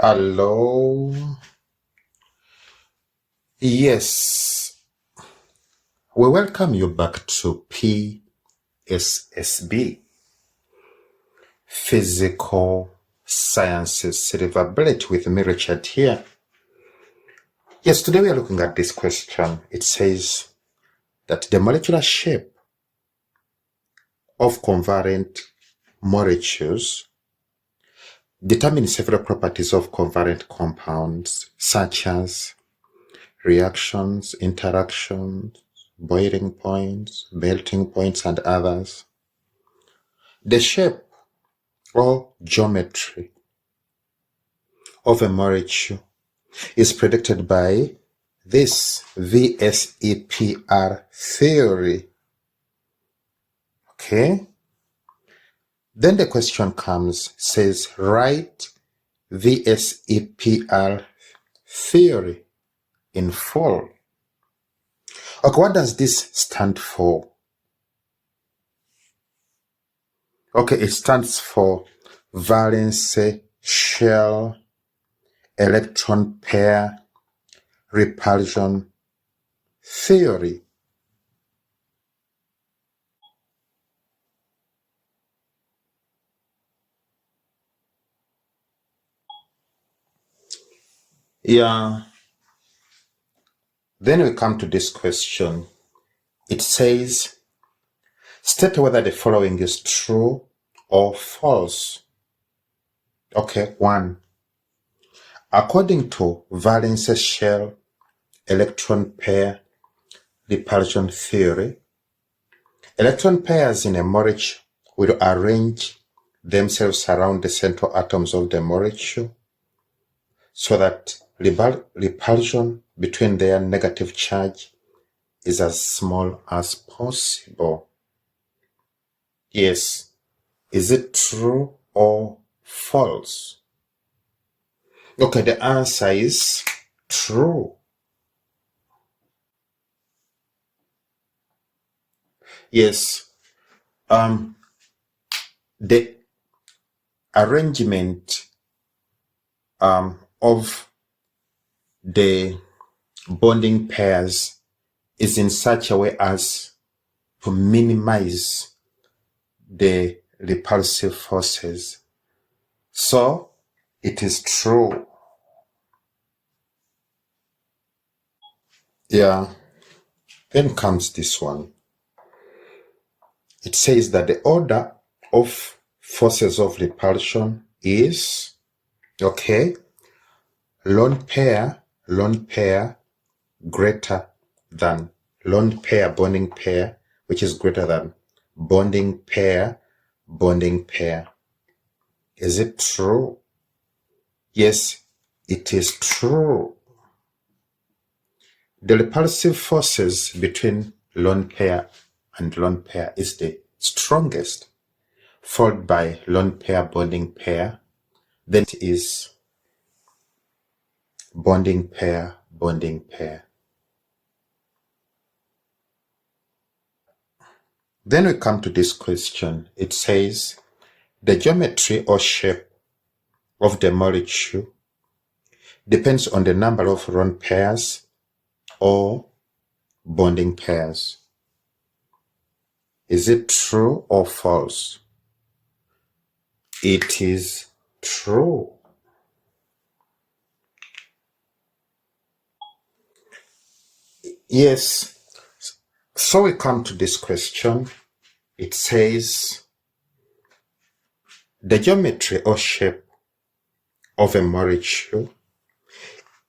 Hello. Yes, we welcome you back to PSSB, Physical Sciences Silver Bullet with me, Richard here. Yes, today we are looking at this question. It says that the molecular shape of covalent molecules determines several properties of covalent compounds, such as reactions, interactions, boiling points, melting points, and others. The shape or geometry of a molecule is predicted by this VSEPR theory. Okay? Then the question comes, says, write VSEPR theory in full. Okay, what does this stand for? Okay, it stands for valence shell electron pair repulsion theory. Yeah. Then we come to this question. It says, state whether the following is true or false. Okay, 1. According to valence shell electron pair repulsion theory, electron pairs in a molecule will arrange themselves around the central atoms of the molecule so that repulsion between their negative charge is as small as possible. Yes. Is it true or false? Okay, the answer is true. Yes. The arrangement of the bonding pairs is in such a way as to minimize the repulsive forces. So it is true. Yeah. Then comes this one. It says that the order of forces of repulsion is, okay, lone pair greater than lone pair bonding pair, which is greater than bonding pair. Is it true? Yes, it is true. The repulsive forces between lone pair and lone pair is the strongest, followed by lone pair bonding pair. Then it is bonding pair. Then we come to this question. It says, the geometry or shape of the molecule depends on the number of lone pairs or bonding pairs. Is it true or false? It is true. Yes. So we come to this question. It says, the geometry or shape of a molecule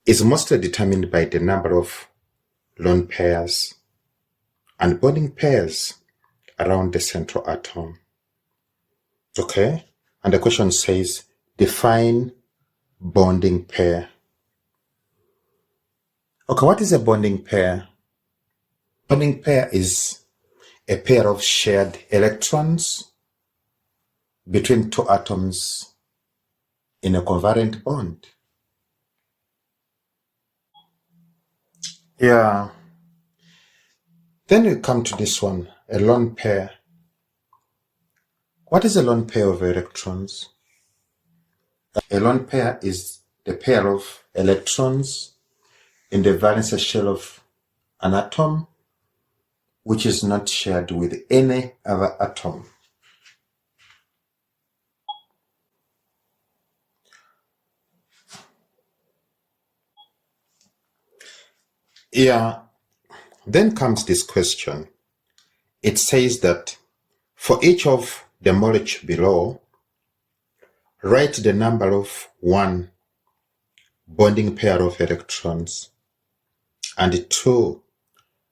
is mostly determined by the number of lone pairs and bonding pairs around the central atom. Okay? And the question says, define bonding pair. Okay, what is a bonding pair? Bonding pair is a pair of shared electrons between two atoms in a covalent bond. Yeah. Then we come to this one, a lone pair. What is a lone pair of electrons? A lone pair is the pair of electrons in the valence shell of an atom which is not shared with any other atom. Yeah, then comes this question. It says that for each of the molecule below, write the number of 1 bonding pair of electrons and 2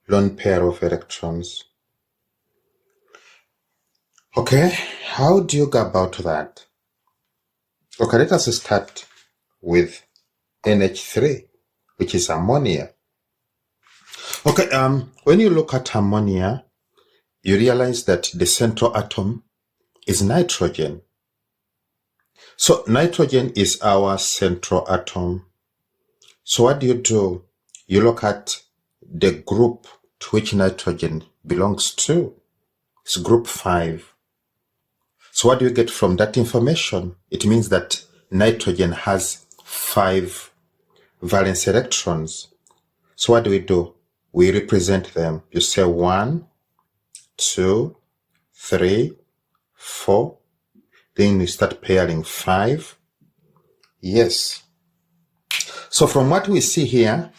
lone pair of electrons. Okay, how do you go about that? Okay, let us start with NH3, which is ammonia. Okay, when you look at ammonia, you realize that the central atom is nitrogen. So nitrogen is our central atom. So what do? You look at the group to which nitrogen belongs to. It's group 5. So what do you get from that information? It means that nitrogen has 5 valence electrons. So what do? We represent them. You say 1, 2, 3, 4. Then you start pairing 5. Yes. So from what we see here,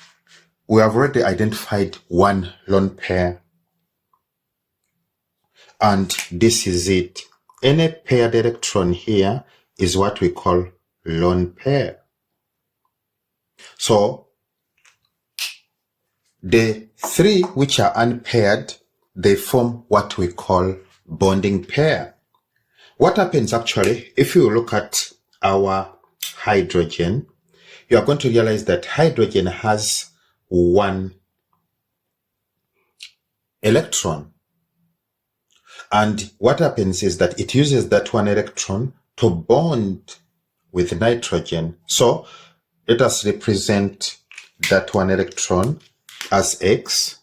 we have already identified 1 lone pair. And this is it. Any paired electron here is what we call lone pair. So the 3 which are unpaired, they form what we call bonding pair. What happens actually, if you look at our hydrogen, you are going to realize that hydrogen has 1 electron. And what happens is that it uses that 1 electron to bond with nitrogen. So let us represent that 1 electron as X.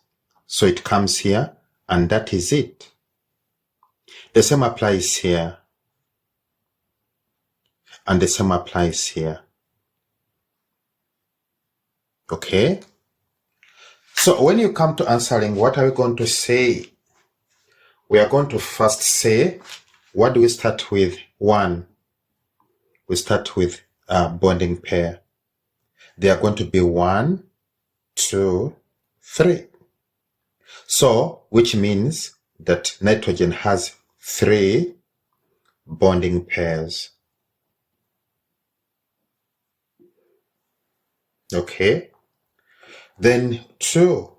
So it comes here, and that is it. The same applies here. And the same applies here. Okay? So when you come to answering, what are we going to say? We are going to first say, what do we start with? 1. We start with a bonding pair. They are going to be 1, 2, 3. So, which means that nitrogen has 3 bonding pairs. Okay? Then 2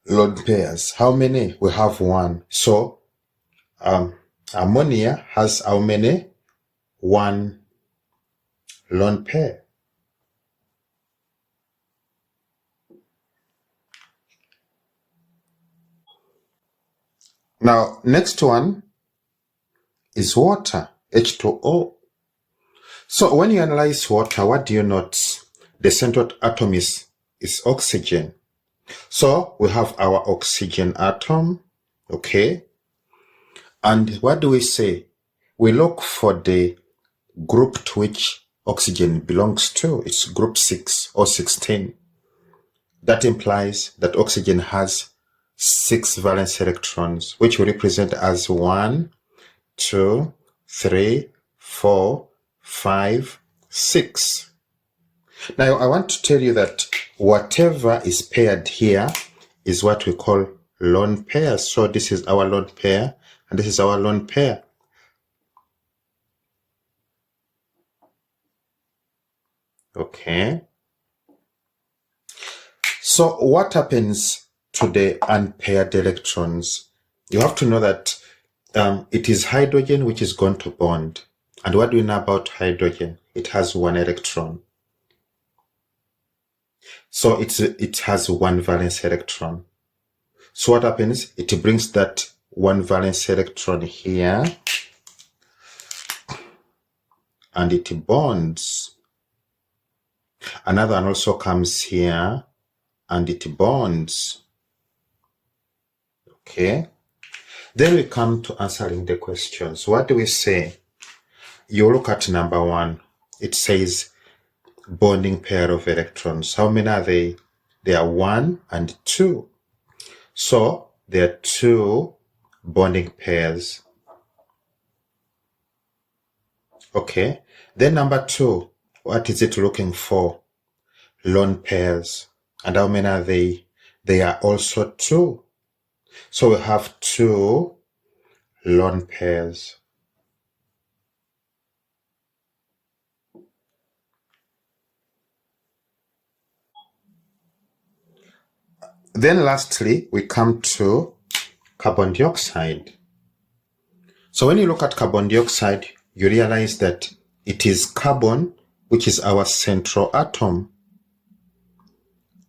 lone pairs. How many? We have 1. So, ammonia has how many? 1 lone pair. Now, next one is water, H2O. So when you analyze water, what do you note? The central atom is oxygen. So we have our oxygen atom, okay? And what do we say? We look for the group to which oxygen belongs to. It's group 6 or 16. That implies that oxygen has 6 valence electrons, which we represent as 1, 2, 3, 4, 5, 6. Now, I want to tell you that whatever is paired here is what we call lone pair. So this is our lone pair, and this is our lone pair. Okay. So what happens to the unpaired electrons? You have to know that it is hydrogen which is going to bond. And what do we know about hydrogen? It has 1 electron. So it has 1 valence electron. So what happens? It brings that 1 valence electron here, and it bonds. Another one also comes here, and it bonds. Okay. Then we come to answering the questions. What do we say? You look at number 1. It says bonding pair of electrons. How many are they? They are 1 and 2. So there are 2 bonding pairs. Okay. Then number 2, what is it looking for? Lone pairs. And how many are they? They are also 2. So we have 2 lone pairs. Then lastly, we come to carbon dioxide. So when you look at carbon dioxide, you realize that it is carbon, which is our central atom.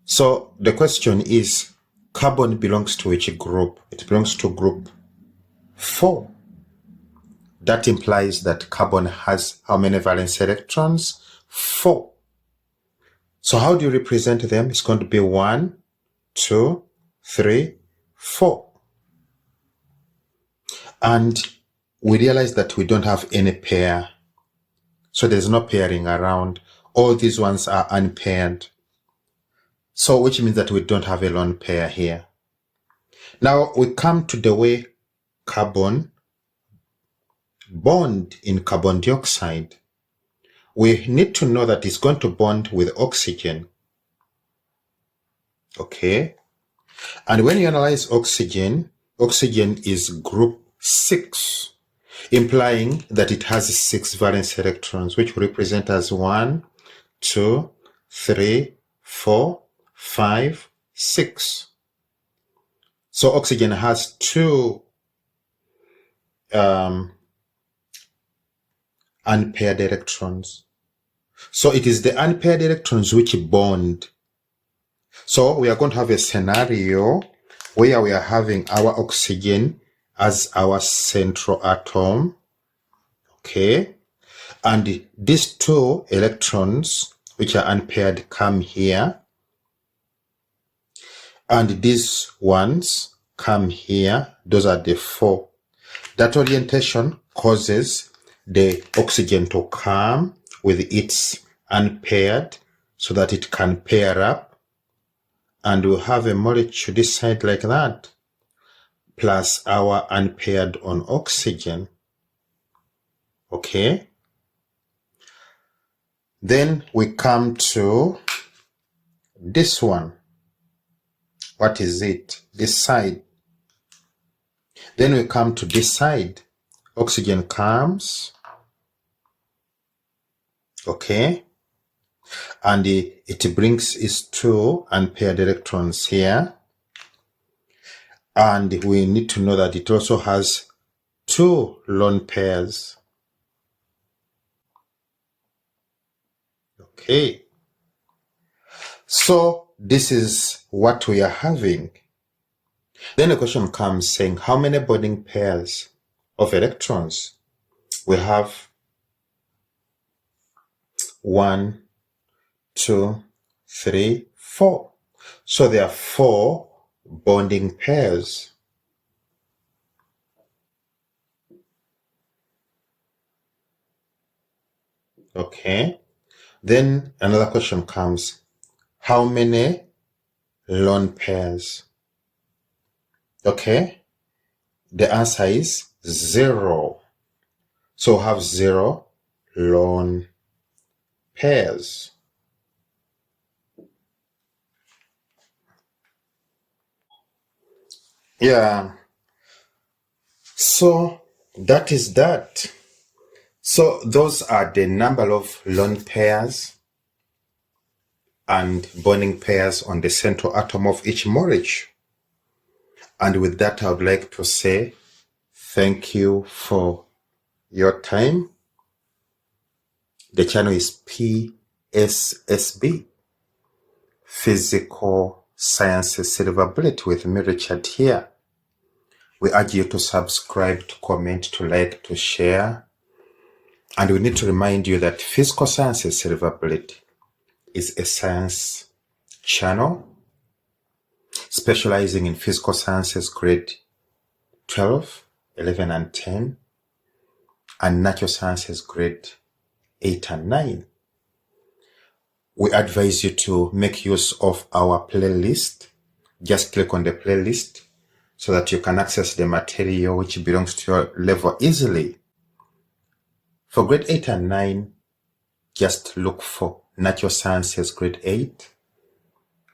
So the question is, carbon belongs to which group? It belongs to group 4. That implies that carbon has how many valence electrons? 4. So how do you represent them? It's going to be 1, 2, 3, 4. And we realize that we don't have any pair. So there's no pairing around. All these ones are unpaired. So which means that we don't have a lone pair here. Now we come to the way carbon bond in carbon dioxide. We need to know that it's going to bond with oxygen. Okay. And when you analyze oxygen, oxygen is group 6, implying that it has 6 valence electrons, which represent as 1, 2, 3, 4, 5, 6. So oxygen has 2 unpaired electrons. So it is the unpaired electrons which bond. So we are going to have a scenario where we are having our oxygen as our central atom. Okay. And these 2 electrons, which are unpaired, come here. And these ones come here. Those are the 4. That orientation causes the oxygen to come with its unpaired so that it can pair up. And we'll have a molecule this side like that, plus our unpaired on oxygen. Okay. Then we come to this one. What is it? This side. Then we come to this side. Oxygen comes. Okay. And it brings its 2 unpaired electrons here. And we need to know that it also has 2 lone pairs. Okay. So this is what we are having. Then the question comes saying, how many bonding pairs of electrons? We have 1, 2, 3, 4. So there are 4 bonding pairs. Okay. Then another question comes, how many lone pairs? Okay. The answer is 0. So we have 0 lone pairs. Yeah. So that is that. So those are the number of lone pairs and bonding pairs on the central atom of each molecule. And with that, I would like to say thank you for your time. The channel is PSSB, Physical Sciences Silver Bullet, with me, Richard, here. We urge you to subscribe, to comment, to like, to share. And we need to remind you that Physical Sciences Silver Bullet is a science channel specializing in physical sciences grade 12, 11, and 10, and natural sciences grade 8 and 9. we advise you to make use of our playlist. Just click on the playlist so that you can access the material which belongs to your level easily. For grade 8 and 9, just look for Natural Sciences grade 8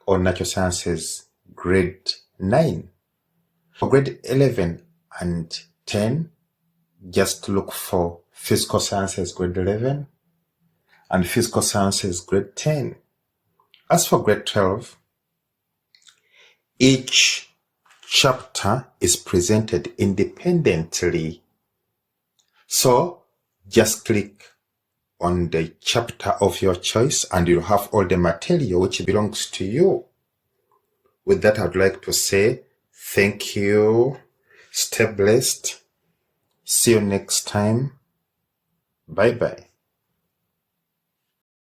or Natural Sciences grade 9. For grade 11 and 10, just look for Physical Sciences grade 11 and Physical Sciences grade 10. As for grade 12, each chapter is presented independently. So just click on the chapter of your choice and you'll have all the material which belongs to you. With that, I'd like to say thank you. Stay blessed. See you next time. Bye-bye.